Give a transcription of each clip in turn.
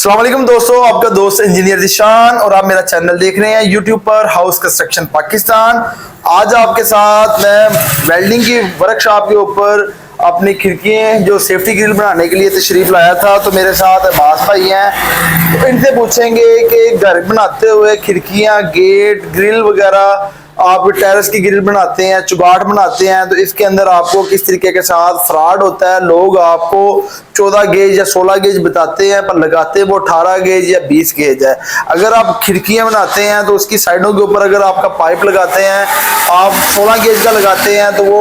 अस्सलाम वालेकुम दोस्तों, आपका दोस्त इंजीनियर जिशान और आप मेरा चैनल देख रहे हैं यूट्यूब पर हाउस कंस्ट्रक्शन पाकिस्तान। आज आपके साथ मैं वेल्डिंग की वर्कशॉप के ऊपर अपनी खिड़कियाँ जो सेफ्टी ग्रिल बनाने के लिए तशरीफ़ लाया था। तो मेरे साथ अब्बास भाई हैं, तो इनसे पूछेंगे कि घर बनाते हुए खिड़कियाँ, गेट, ग्रिल वगैरह आप टेरेस की ग्रिल बनाते हैं, चुगाट बनाते हैं, तो इसके अंदर आपको किस तरीके के साथ फ्रॉड होता है। लोग आपको 14 गेज या 16 गेज बताते हैं पर लगाते वो 18 गेज या 20 गेज है। अगर आप खिड़कियां बनाते हैं तो उसकी साइडों के ऊपर अगर आपका पाइप लगाते हैं, आप 16 गेज का लगाते हैं तो वो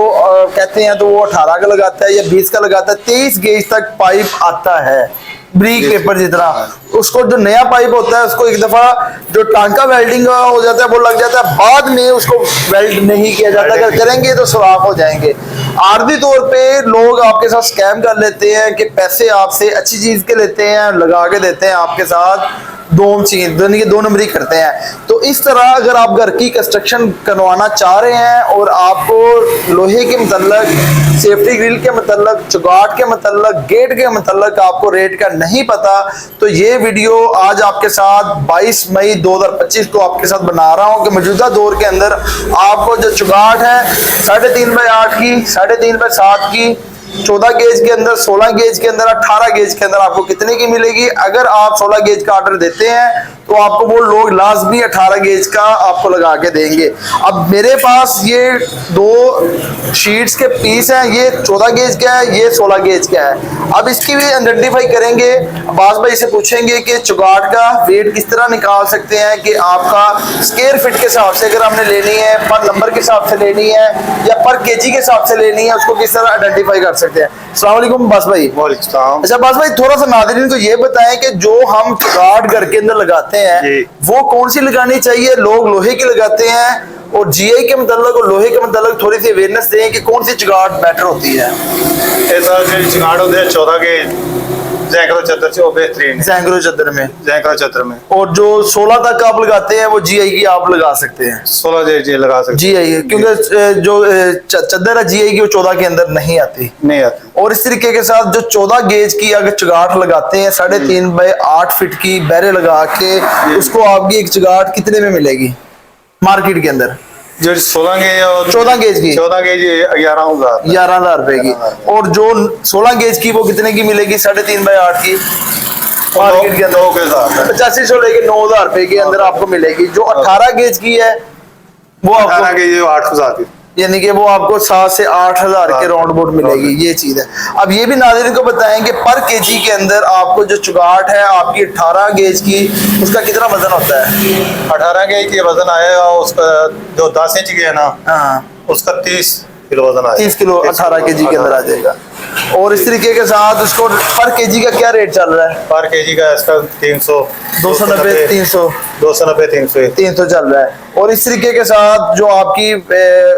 कहते हैं तो वो 18 का लगाता है या 20 का लगाता है। 23 गेज तक पाइप आता है, ब्रिक पेपर जितना। उसको जो नया पाइप होता है उसको एक दफा जो टांका वेल्डिंग हो जाता है वो लग जाता है, बाद में उसको वेल्ड नहीं किया जाता। अगर करेंगे तो सुराख हो जाएंगे। आर्थिक तौर पे लोग आपके साथ स्कैम कर लेते हैं कि पैसे आपसे अच्छी चीज के लेते हैं, लगा के देते हैं, आपके साथ दो नंबरी करते हैं। तो इस तरह अगर आप घर की कंस्ट्रक्शन करवाना चाह रहे हैं और आपको लोहे के मतलब, सेफ्टी ग्रिल के मतलब, चुगाट के मतलब, गेट के मतलब आपको रेट का नहीं पता, तो ये वीडियो आज आपके साथ 22 मई 2025 को आपके साथ बना रहा हूं कि मौजूदा दौर के अंदर आपको जो चुगाट है 3.5 बाई 8 की, 3.5 बाई 7 की, 14 गेज के अंदर, 16 गेज के अंदर, 18 गेज के अंदर आपको कितने की मिलेगी। अगर आप 16 गेज का ऑर्डर देते हैं तो आपको वो लोग लाजमी 18 गेज का आपको लगा के देंगे। अब मेरे पास ये दो शीट्स के पीस हैं, ये 14 गेज का है, ये 16 गेज का है। अब इसकी भी आइडेंटिफाई करेंगे, अब्बास भाई से पूछेंगे कि चुगाट का वेट किस तरह निकाल सकते हैं कि आपका स्क्वायर फीट के हिसाब से अगर हमने लेनी है, पर नंबर के हिसाब से लेनी है या पर केजी के हिसाब से लेनी है, उसको किस तरह आइडेंटिफाई कर सकते हैं। अस्सलाम वालेकुम अब्बास भाई। अच्छा अब्बास भाई, थोड़ा सा नाज़रीन को ये बताएं कि जो हम चुगाट घर के अंदर लगाते हैं वो कौन सी लगानी चाहिए। लोग लोहे की लगाते हैं और जीआई के मतलब और लोहे के मतलब थोड़ी सी अवेयरनेस दें कि कौन सी चुगाट बेटर होती है। ऐसा चुगाट होते हैं 14 के जैकरो चद्दर से, वो बेहतरीन जैकरो चद्दर में, जैकरो चद्दर में। और जो 16 तक आप लगाते हैं वो जीआई की आप लगा सकते हैं। 16 जी लगा सकते हैं जीआई, क्योंकि जो चद्दर है जीआई की वो 14 के अंदर नहीं आती। और इस तरीके के साथ जो 14 गेज की अगर चुगाट लगाते हैं 3.5 बाई 8 फीट की बैरे लगा के, उसको आपकी एक चुगाट कितने में मिलेगी मार्केट के अंदर? जो 16 गेज और 14 गेज की 14 गेज 11,000 रुपए की। और जो 16 गेज की वो कितने की मिलेगी 3.5 बाई 8 की मार्केट के अंदर? 8500 लेके 9,000 रुपए के अंदर आपको मिलेगी। जो 18 गेज की है वो आपको 8,000 की, यानी कि वो आपको 7 से 8,000 के राउंड बोर्ड मिलेगी। ये चीज है। अब ये भी नाज़रीन को बताएं कि पर केजी के अंदर आपको जो चुगाट है आपकी 18 गेज की, उसका कितना वजन होता है? 18 गेज की वजन आएगा उसका, जो 10 इंच की है ना, हाँ, उसका 30 किलो वजन आएगा। 30 किलो 18 केजी के अंदर आ जाएगा। और इस तरीके के साथ उसको पर केजी का क्या रेट चल रहा है? पर केजी का इसका 300, 290, 300, 290, 300 चल रहा है। और इस तरीके के साथ जो आपकी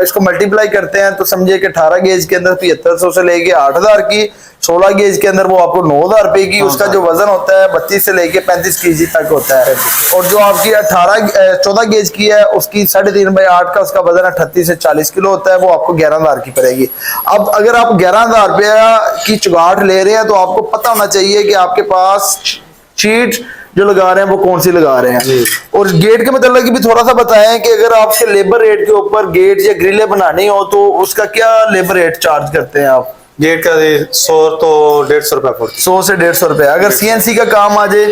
इसको मल्टीप्लाई करते हैं तो समझिए कि 18 गेज के अंदर 7500 से लेके 8,000 की, 16 गेज के अंदर वो आपको 9,000 रुपए की, उसका जो वजन होता है 32 से लेके 35 केजी तक होता है। और जो आपकी 14 गेज की है उसकी 3.5 बाई 8 का उसका वजन 38 से 40 किलो होता है, वो आपको 11,000 की पड़ेगी। अब अगर आप 11,000 रुपया की चुगाट ले रहे हैं तो आपको पता होना चाहिए कि आपके पास शीट जो लगा रहे हैं वो कौन सी लगा रहे हैं। और गेट के मतलब की भी थोड़ा सा बताएं कि अगर आपके लेबर रेट के ऊपर गेट या ग्रिलें बनानी हो तो उसका क्या लेबर रेट चार्ज करते हैं आप? गेट का 100 तो 150 रुपया पड़ता है। 100 से 150 रुपया। अगर सीएनसी का काम आ जाए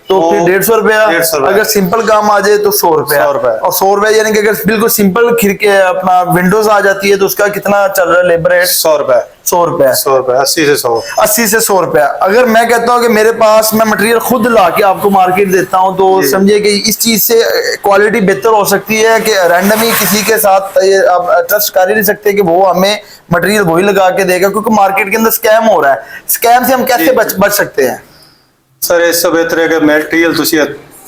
तो फिर 150 रुपया। अगर सिंपल काम आ जाए तो 100 रुपया। और 100 रुपया यानी कि अगर बिल्कुल सिंपल खिड़की अपना विंडोज आ जाती है तो उसका कितना चल रहा है लेबर रेट? 100 रुपया। 100 रुपया। 100 रुपया, 80 से 100। 80 से 100 रुपया। अगर मैं कहता हूँ कि मेरे पास मैं मटेरियल खुद ला के आपको मार्केट देता हूँ तो समझिए कि इस चीज से क्वालिटी बेहतर हो सकती है कि रैंडमली किसी के साथ आप ट्रस्ट कर ही नहीं सकते कि वो हमें मटेरियल वही लगा के देगा, क्योंकि मार्केट के अंदर स्कैम हो रहा है। स्कैम से हम कैसे बच सकते हैं? सर इससे बेहतर है कि मटेरियल तुसी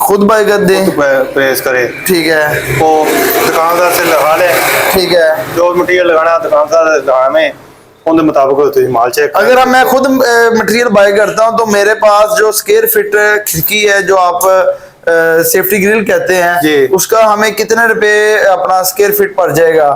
खुद बाय कर दें, प्रेस करें। ठीक है। वो दुकानदार से लगा लें, ठीक है। जो मटेरियल लगाना दुकानदार लगा में उनके मुताबिक माल चेक। अगर मैं खुद मटेरियल बाय करता हूं तो मेरे पास जो स्क्वायर फीट खिड़की है जो आप सेफ्टी ग्रिल कहते हैं, उसका हमें कितने रुपए अपना स्क्वायर फीट पड़ जाएगा?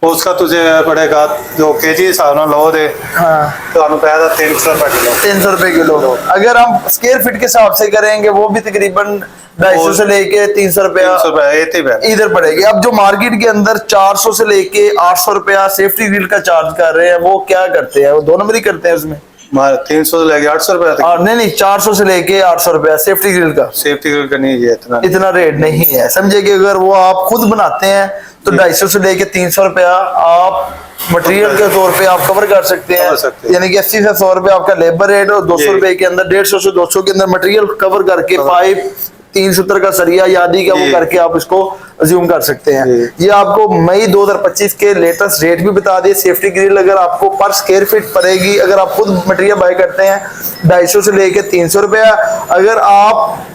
उसका तुझे पड़ेगा जो केजी हिसाब ना लो दे हाँ तो पैदा 300 रुपए किलो। 300 रुपए किलो। अगर हम स्क्वायर फीट के हिसाब से करेंगे वो भी तकरीबन 250 से लेके 300 रुपया 300 रुपए इधर पड़ेगी। अब जो मार्केट के अंदर 400 से लेके 800 रुपया सेफ्टी ग्रिल का चार्ज कर रहे हैं, वो क्या करते हैं? वो 2 नंबर ही करते हैं उसमें। 300 से लेके 800 रुपए तक। नहीं 400 से लेके 800 रुपया सेफ्टी ग्रिल का। सेफ्टी ग्रिल का नहीं है इतना रेट नहीं है, समझे कि अगर वो आप खुद बनाते हैं तो 250 से लेके 300 रुपया आप मटेरियल के तौर पे आप कवर कर सकते हैं। यानी कि 80 से 100 रुपए आपका लेबर रेट और 200 रुपए के अंदर 150 से 200 के अंदर मटेरियल कवर करके पाइप 3 सूत्र का सरिया यादी का वो करके आप इसको अज्यूम कर सकते हैं। ये आपको मई 2025 के लेटेस्ट रेट भी बता दिए। सेफ्टी ग्रिल अगर आपको पर स्क्वायर फीट पड़ेगी, अगर आप खुद मटेरियल बाय करते हैं 250 से लेके 300 रुपया। अगर आप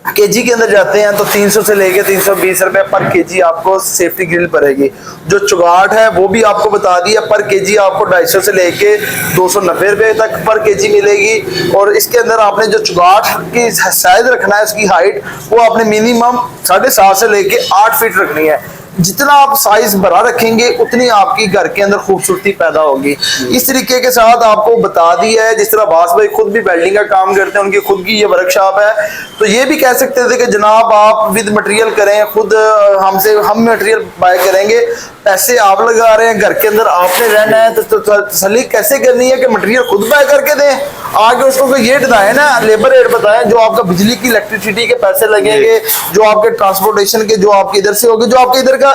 केजी के अंदर जाते हैं तो 300 से लेके 320 रुपए पर केजी आपको सेफ्टी ग्रिल पड़ेगी। जो चुगाट है वो भी आपको बता दिया, पर केजी आपको 250 से लेके 290 रुपए तक पर केजी मिलेगी। और इसके अंदर आपने जो चुगाट की साइज रखना है, उसकी हाइट वो आपने मिनिमम 7.5 से लेके 8 फीट रखनी है। जितना आप साइज बड़ा रखेंगे उतनी आपकी घर के अंदर खूबसूरती पैदा होगी। इस तरीके के साथ आपको बता दिया है। जिस तरह बास भाई खुद भी वेल्डिंग का काम करते हैं, उनकी खुद की ये वर्कशॉप है, तो ये भी कह सकते थे कि जनाब आप विद मटेरियल करें, खुद हमसे हम मटेरियल बाय करेंगे, पैसे आप लगा रहे हैं, घर के अंदर आपने रहना है, तो तसल्ली कैसे करनी है कि मटेरियल खुद बाय करके दें। आगे उसको ये बताएं ना, लेबर रेट बताएं, जो आपका बिजली की इलेक्ट्रिसिटी के पैसे लगेंगे, जो आपके ट्रांसपोर्टेशन के, जो आपके इधर से होगी, जो आपके इधर का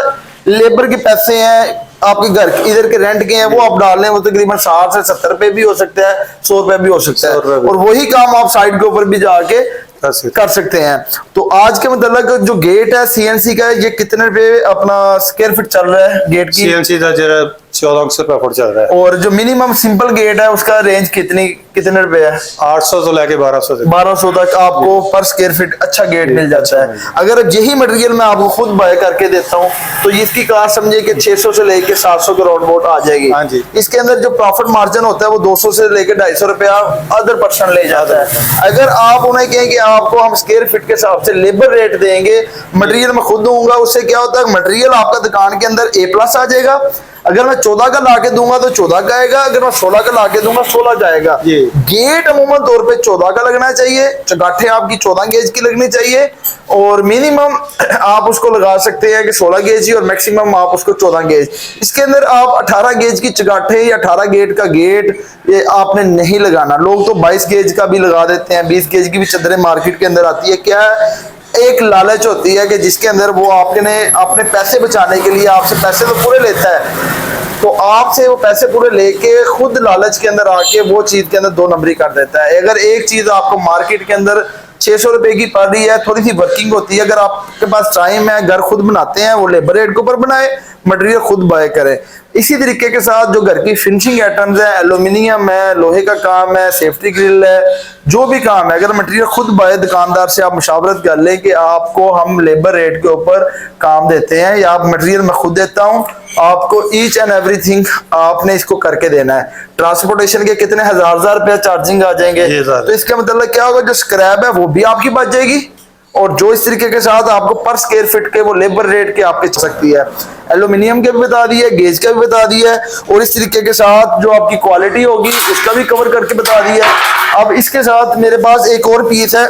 लेबर के पैसे हैं, आपके घर इधर के रेंट के हैं, वो आप डाल लें, वो तकरीबन 60 से 70 रुपए भी हो सकता है, 100 रुपए भी हो सकता है। और वही काम आप साइड के ऊपर भी जाके कर सकते हैं। तो आज के मतलब जो गेट है सीएनसी का, ये कितने रुपए अपना स्क्वायर फीट चल रहा है गेट की? सीएनसी का जरा 1400 रुपए फुट चल रहा है। और जो मिनिमम सिंपल गेट है उसका रेंज कितने रुपए है? 800 से लेके 1200 तक। 1200 तक आपको पर स्क्वायर फीट अच्छा गेट मिल जाता है। अगर यही मटेरियल मैं आपको खुद बाय करके देता हूँ तो इसकी कॉस्ट समझिए कि 600 से लेके 700 करोड़ वोट आ जाएगी। हाँ जी। इसके अंदर जो प्रॉफिट मार्जिन होता है वो 200 से लेके 250 रुपया अदर पर्सन ले जाता है। अगर आप उन्हें कहें कि आपको हम स्क्वायर फीट के हिसाब से लेबर रेट देंगे, मटेरियल मैं खुद दूंगा, उससे क्या होता है मटेरियल आपका दुकान के अंदर A+ आ जाएगा। अगर मैं 14 का लाके दूंगा तो 14 का आएगा, अगर मैं 16 का लाके दूंगा 16 का आएगा। गेट अमूमन तौर पे 14 का लगना चाहिए, चगाठे आपकी 14 गेज की लगनी चाहिए, और मिनिमम आप उसको लगा सकते हैं कि 16 गेज ही, और मैक्सिमम आप उसको 14 गेज। इसके अंदर आप 18 गेज की चगाठे या 18 गेट का गेट ये आपने नहीं लगाना। लोग तो 22 गेज का भी लगा देते हैं, 20 गेज की भी चद्दरें मार्केट के अंदर आती है। क्या है, एक लालच होती है कि जिसके अंदर वो अपने पैसे बचाने के लिए आपसे पैसे तो पूरे लेता है, तो आपसे वो पैसे पूरे लेके खुद लालच के अंदर आके वो चीज के अंदर 2 नंबरी कर देता है। अगर एक चीज आपको मार्केट के अंदर 600 रुपए की पड़ रही है, थोड़ी सी वर्किंग होती है, अगर आपके पास टाइम है, घर खुद बनाते हैं, वो लेबर रेट के ऊपर बनाए, मटेरियल खुद बाय करें। इसी तरीके के साथ जो घर की फिनिशिंग आइटम्स है, एल्यूमिनियम है, लोहे का काम है, सेफ्टी ग्रिल है, जो भी काम है, अगर मटेरियल खुद बाय दुकानदार से आप मुशावरत कर लें कि आपको हम लेबर रेट के ऊपर काम देते हैं या आप मटेरियल मैं खुद देता हूं, आपको ईच एंड एवरीथिंग आपने इसको करके देना है। ट्रांसपोर्टेशन के कितने हजार रुपया चार्जिंग आ जाएंगे, तो इसका मतलब क्या होगा, जो स्क्रैप है वो भी आपकी बच जाएगी, और जो इस तरीके के साथ आपको पर स्क्वायर फीट के वो लेबर रेट के आपके चल सकती है। एल्यूमिनियम के भी बता दिया, गेज का भी बता दिया है, और इस तरीके के साथ जो आपकी क्वालिटी होगी उसका भी कवर करके बता दिया है। अब इसके साथ मेरे पास एक और पीस है,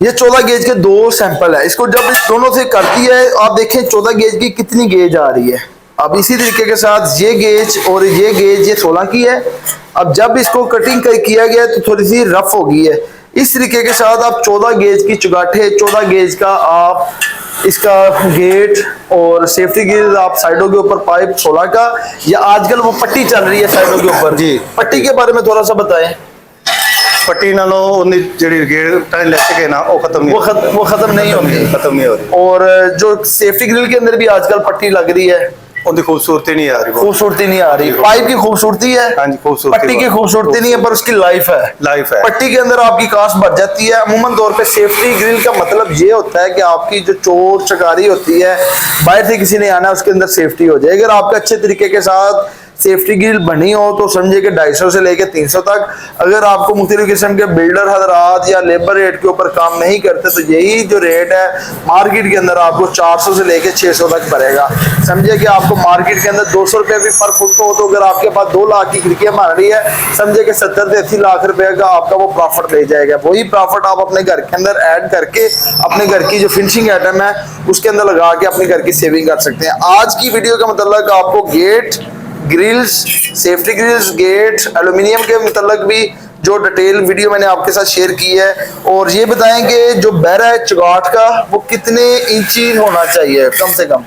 ये 14 गेज के 2 सैंपल है। इसको जब इस दोनों से करती है, आप देखें 14 गेज की कितनी गेज आ रही है। अब इसी तरीके के साथ ये गेज और ये गेज ये 16 की है। अब जब इसको कटिंग किया गया तो थोड़ी सी रफ हो गई है। इस तरीके के साथ आप 14 गेज की चुगाठे, 14 गेज का आप इसका गेट और सेफ्टी गेज आप साइडों के ऊपर पाइप 16 का, या आजकल वो पट्टी चल रही है साइडों के ऊपर जी, पट्टी के बारे में थोड़ा सा बताएं। पट्टी नालों उन्नी जेडी गेट टाइम लेके गए ना वो खत्म नहीं खत्म नहीं हो रही। और जो सेफ्टी ग्रिल के अंदर भी आजकल पट्टी लग रही है, उनकी खूबसूरती नहीं आ रही, पाइप की खूबसूरती है, हाँ जी, खूबसूरती, पट्टी की खूबसूरती नहीं है, पर उसकी लाइफ है। पट्टी के अंदर आपकी कास्ट बढ़ जाती है। अमूमन तौर पे सेफ्टी ग्रिल का मतलब ये होता है कि आपकी जो चोर चकारी होती है, बाहर से किसी ने आना, उसके अंदर सेफ्टी हो जाए। अगर आपके अच्छे तरीके के साथ सेफ्टी ग्रिल बनी हो तो समझे कि 250 से लेके 300 तक। अगर आपको मुख्तलिफ किस्म के बिल्डर हजरात या लेबर रेट के ऊपर काम नहीं करते तो यही जो रेट है मार्केट के अंदर आपको 400 से लेके 600 तक पड़ेगा। समझे कि आपको मार्केट के अंदर 200 रुपये भी पर फुट हो तो अगर आपके पास 2 लाख की खिड़कियां बन रही है, समझे कि 70 से 80 लाख रुपए का आपका वो प्रॉफिट ले जाएगा। वही प्रॉफिट आप अपने घर के अंदर ऐड करके अपने घर की जो फिनिशिंग आइटम है उसके अंदर लगा के अपने घर की सेविंग कर सकते हैं। आज की वीडियो का मतलब आपको gate, grills, safety grills, gate, aluminium के मतलब भी जो डिटेल वीडियो मैंने आपके साथ शेयर की है। और ये बताएंगे जो बैरा है चुगाट का वो कितने इंची होना चाहिए कम से कम?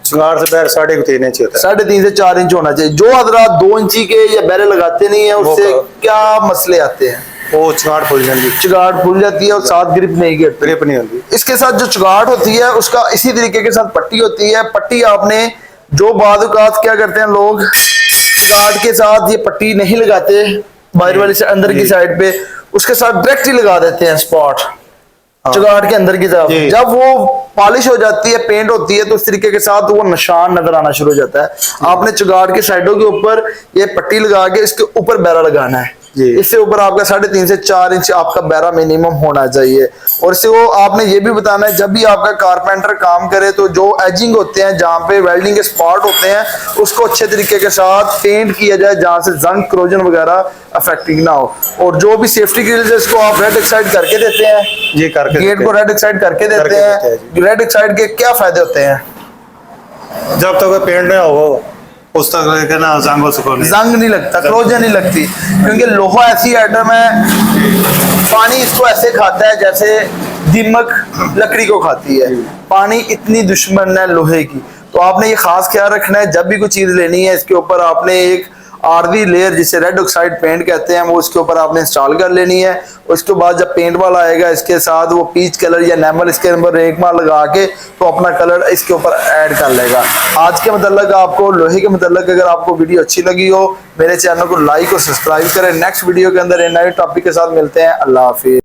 चुगाड़ से बैर 3.5 इंच होता है। 3.5 से 4 इंच होना चाहिए। जो हजरात 2 इंची के या बैरे लगाते नहीं है उससे क्या मसले आते हैं? वो चुगाड़ फुल जाती, चुगाट फूल जाती है और साथ ग्रिप नहीं गिरती। ग्रिप नहीं होती। इसके साथ जो चुगाट होती है उसका इसी तरीके के साथ पट्टी होती है। पट्टी आपने जो बाज़-औक़ात क्या करते हैं लोग चुगाट के साथ ये पट्टी नहीं लगाते बाहर वाली से अंदर की साइड पे, उसके साथ डायरेक्ट ही लगा देते हैं स्पॉट चुगाट के अंदर की तरफ। जब वो पॉलिश हो जाती है, पेंट होती है तो उस तरीके के साथ वो निशान नजर आना शुरू हो जाता है। आपने चुगाट के साइडों के ऊपर ये पट्टी लगा के इसके ऊपर बैरा लगाना है। इससे ऊपर आपका 3.5 से 4 इंच आपका बैरा मिनिमम होना चाहिए। और इससे वो आपने ये भी बताना है जब भी आपका कारपेंटर काम करे तो जो एजिंग होते हैं जहाँ पे वेल्डिंग के स्पॉट होते हैं उसको अच्छे तरीके के साथ पेंट किया जाए जहाँ से जंग क्रोजन वगैरह अफेक्टिंग ना हो। और जो भी सेफ्टी ग्रिल्स है इसको आप रेड एक्साइड करके देते हैं, ये करके गेट को रेड एक्साइड करके देते हैं। रेड एक्साइड के क्या फायदे होते हैं? जब तक पेंट नहीं हो उस तक ना जंग नहीं लगता, क्रोजन नहीं लगती, क्योंकि लोहा ऐसी आइटम है पानी इसको ऐसे खाता है जैसे दीमक लकड़ी को खाती है। पानी इतनी दुश्मन है लोहे की। तो आपने ये खास ख्याल रखना है जब भी कोई चीज लेनी है इसके ऊपर आपने एक आर्दी लेयर जिसे रेड ऑक्साइड पेंट कहते हैं वो इसके ऊपर आपने इंस्टॉल कर लेनी है। उसके बाद जब पेंट वाला आएगा इसके साथ वो पीच कलर या नैमल इसके ऊपर एक मार लगा के तो अपना कलर इसके ऊपर ऐड कर लेगा। आज के मतलब आपको लोहे के मतलब अगर आपको वीडियो अच्छी लगी हो मेरे चैनल को लाइक और सब्सक्राइब करें। नेक्स्ट वीडियो के अंदर एक नए टॉपिक के साथ मिलते हैं। अल्लाह हाफिज।